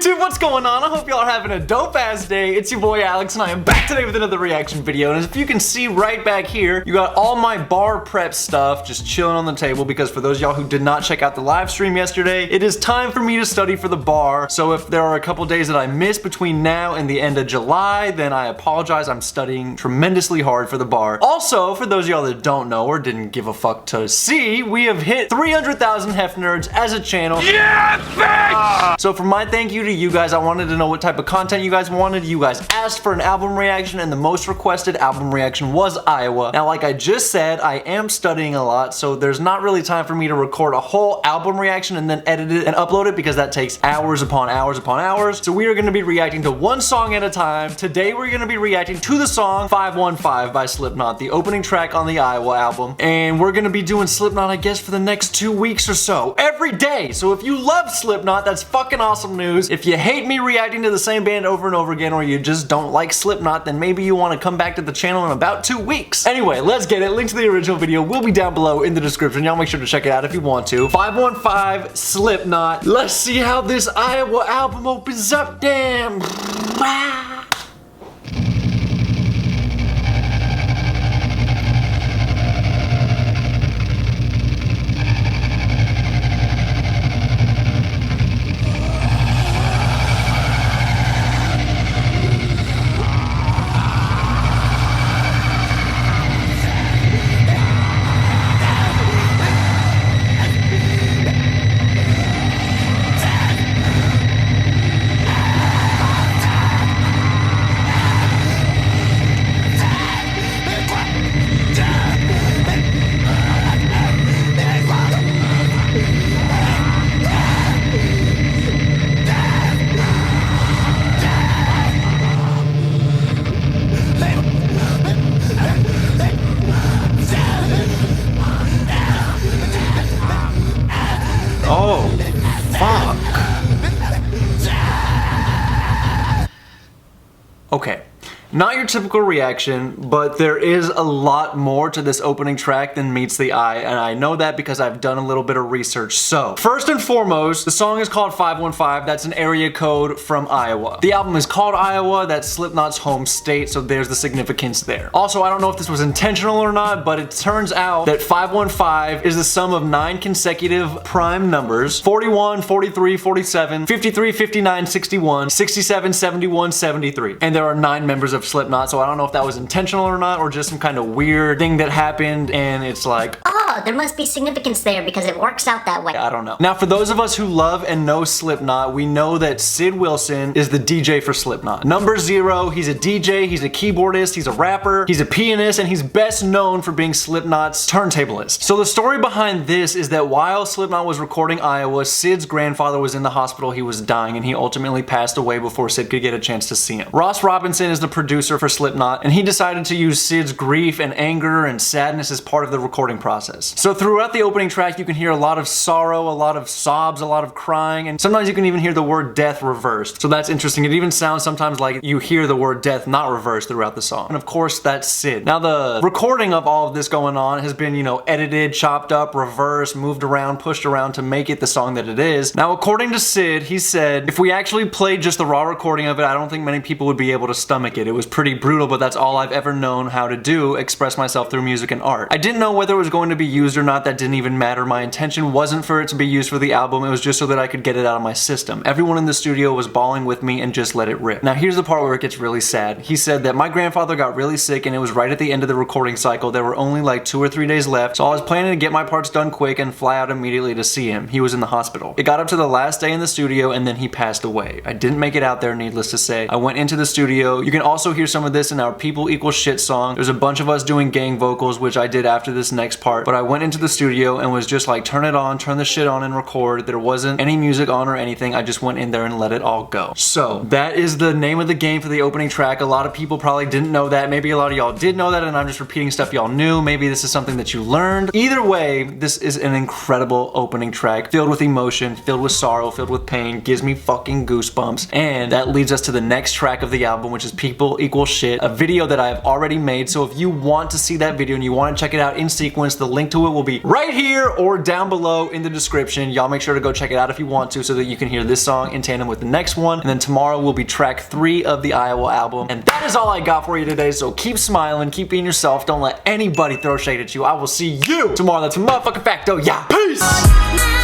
YouTube, what's going on? I hope y'all are having a dope ass day. It's your boy Alex and I am back today with another reaction video. And if you can see right back here, you got all my bar prep stuff just chilling on the table because for those of y'all who did not check out the live stream yesterday, it is time for me to study for the bar. So if there are a couple days that I miss between now and the end of July, then I apologize. I'm studying tremendously hard for the bar. Also, for those of y'all that don't know or didn't give a fuck to see, we have hit 300,000 Hefners as a channel. Yeah, bitch! So for my thank you to you guys, I wanted to know what type of content you guys wanted. You guys asked for an album reaction and the most requested album reaction was Iowa. Now, like I just said, I am studying a lot, so there's not really time for me to record a whole album reaction and then edit it and upload it because that takes hours upon hours upon hours. So we are going to be reacting to one song at a time. Today we're going to be reacting to the song 515 by Slipknot, the opening track on the Iowa album. And we're going to be doing Slipknot, I guess, for the next 2 weeks or so. Every day. So if you love Slipknot, that's fucking awesome news. If you hate me reacting to the same band over and over again, or you just don't like Slipknot, then maybe you want to come back to the channel in about 2 weeks. Anyway, let's get it. Link to the original video will be down below in the description. Y'all make sure to check it out if you want to. 515 Slipknot. Let's see how this Iowa album opens up. Damn. Oh, fuck. Okay. Not your typical reaction, but there is a lot more to this opening track than meets the eye, and I know that because I've done a little bit of research. So, first and foremost, the song is called 515. That's an area code from Iowa. The album is called Iowa. That's Slipknot's home state, so there's the significance there. Also, I don't know if this was intentional or not, but it turns out that 515 is the sum of 9 consecutive prime numbers: 41, 43, 47, 53, 59, 61, 67, 71, 73. And there are 9 members of Slipknot, so I don't know if that was intentional or not, or just some kind of weird thing that happened and it's like, oh, there must be significance there because it works out that way. I don't know. Now, for those of us who love and know Slipknot, we know that Sid Wilson is the DJ for Slipknot. Number 0, he's a DJ, he's a keyboardist, he's a rapper, he's a pianist, and he's best known for being Slipknot's turntablist. So the story behind this is that while Slipknot was recording Iowa, Sid's grandfather was in the hospital, he was dying, and he ultimately passed away before Sid could get a chance to see him. Ross Robinson is the producer for Slipknot, and he decided to use Sid's grief and anger and sadness as part of the recording process. So throughout the opening track, you can hear a lot of sorrow, a lot of sobs, a lot of crying, and sometimes you can even hear the word death reversed. So that's interesting. It even sounds sometimes like you hear the word death not reversed throughout the song. And of course, that's Sid. Now, the recording of all of this going on has been, edited, chopped up, reversed, moved around, pushed around to make it the song that it is. Now, according to Sid, he said, if we actually played just the raw recording of it, I don't think many people would be able to stomach it. It was pretty brutal, but that's all I've ever known how to do, express myself through music and art. I didn't know whether it was going to be used or not. That didn't even matter. My intention wasn't for it to be used for the album. It was just so that I could get it out of my system. Everyone in the studio was bawling with me and just let it rip. Now, here's the part where it gets really sad. He said that my grandfather got really sick and it was right at the end of the recording cycle. There were only like 2 or 3 days left, so I was planning to get my parts done quick and fly out immediately to see him. He was in the hospital. It got up to the last day in the studio and then he passed away. I didn't make it out there, needless to say. I went into the studio. You can also hear some of this in our People Equal Shit song. There's a bunch of us doing gang vocals, which I did after this next part, but I went into the studio and was just like, turn it on, turn the shit on and record. There wasn't any music on or anything. I just went in there and let it all go. So that is the name of the game for the opening track. A lot of people probably didn't know that. Maybe a lot of y'all did know that and I'm just repeating stuff y'all knew. Maybe this is something that you learned. Either way, this is an incredible opening track filled with emotion, filled with sorrow, filled with pain, gives me fucking goosebumps. And that leads us to the next track of the album, which is People Equal Shit, a video that I have already made. So if you want to see that video and you want to check it out in sequence, the link to to it will be right here or down below in the description. Y'all make sure to go check it out if you want to, so that you can hear this song in tandem with the next one. And then tomorrow will be track 3 of the Iowa album. And that is all I got for you today, so keep smiling, keep being yourself, don't let anybody throw shade at you. I will see you tomorrow. That's a motherfucking facto. Yeah, peace!